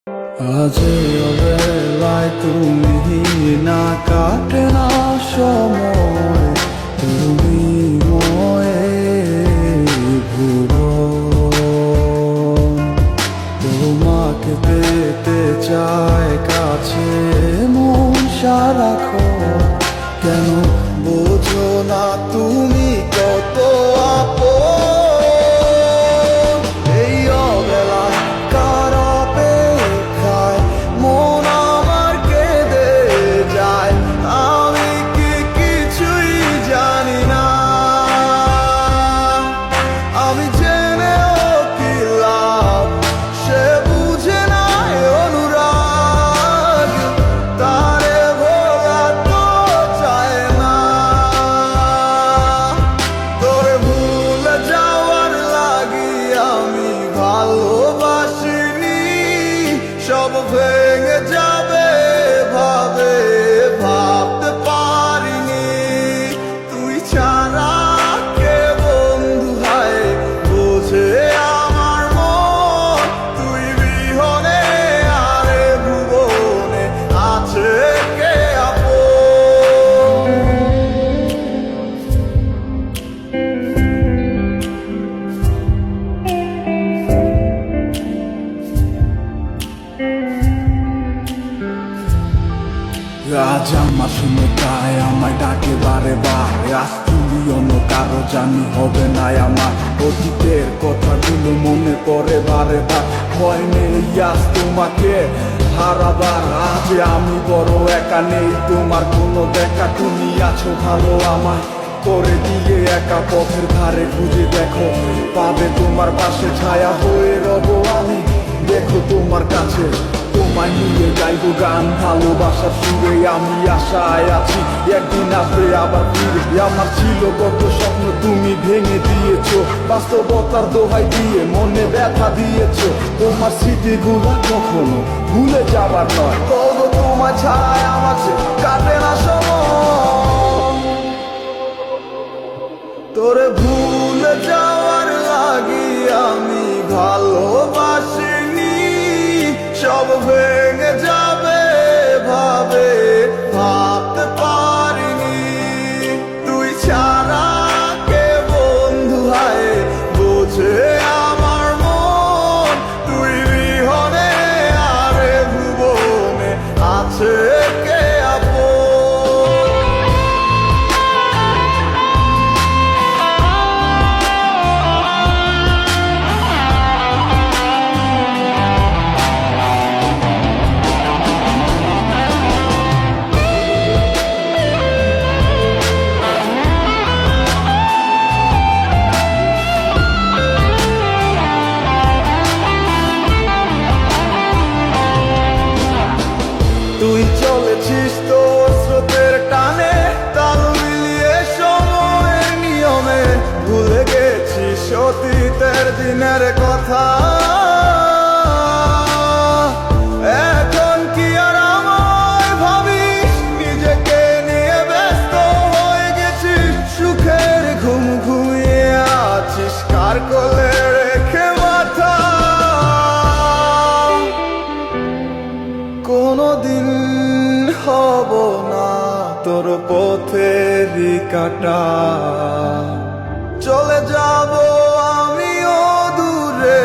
আজ অবেলায় তুমি না কাটে না সময়, তুমি ময়ে ভুবন। তোমাকে পেতে চায় কাছে মন সারাক্ষণ, কেন বোঝো না তুমি কত আপন। এই অবেলায় কার অপেক্ষায় মন আমার কেঁদে যায়, আমি কি কিছুই জানি না। আমি জেনেও কি লাভ, সে বুঝে নাই অনুরাগ, তারে ভোলা তো চায় না। তোরে ভুলে যাওয়ার লাগি আমি ভালোবাসিনি, সব ভেঙে যাবে ভাবে ভাবতে পারিনি। তুই ছাড়া কে বন্ধু হায় বোঝে আমার মন, তুই বিহনে আরে ভুবনে আছে কে আপন। আজ আমার শুনে তাই আমায় ডাকে বারে বারে, আজ তুমি অন্য কারো জানি হবে না আমার। অতীতের কথাগুলো মনে পড়ে বারে বার, ভয় নেই আজ তোমাকে হারাবার। আজ আমি বড় একা, নেই তোমার কোনো দেখা, তুমি আছো ভালো আমায় করে দিয়ে একা। পথের ধারে খুঁজে দেখো পাবে তোমার পাশে, ছায়া হয়ে রব আমি দেখো তোমার কাছে। তোমায় নিয়ে গাইবো গান ভালোবাসার সুরে, আমি আশায় আছি একদিন আসবে আবার ফিরে। আমার ছিল কত স্বপ্ন তুমি ভেঙে দিয়েছো, বাস্তবতার দোহাই দিয়ে মনে ব্যথা দিয়েছো। তোমার স্মৃতিগুলা কখনো ভুলে যাবার নয়, তবু তোমার ছাড়াই আমার কাটে না সময়। তোরে ভুলে যাওয়ার লাগি আমি ভালোবাসিনি, সব ভেঙে যাবে ভাবে ভাবতে পারিনি। তুই ছাড়া কে বন্ধু হায় বোঝে আমার মন, তুই বিহনে আরে ভুবনে আছে কে আপন। তুই চলেছিস তোর স্রোতের টানে, তাল মিলিয়ে সময়ের নিয়মে, ভুলে গেছিস অতীতের দিনের কথা। এখন কি আর আমায় ভাবিস, নিজেকে নিয়ে ব্যস্ত হয়ে গেছিস, সুখের ঘুম ঘুমিয়ে আছিস কার কোলে রেখে মাথা। কোনদিন হব না তোর পথেরই কাটা, চলে যাব আমিও দূরে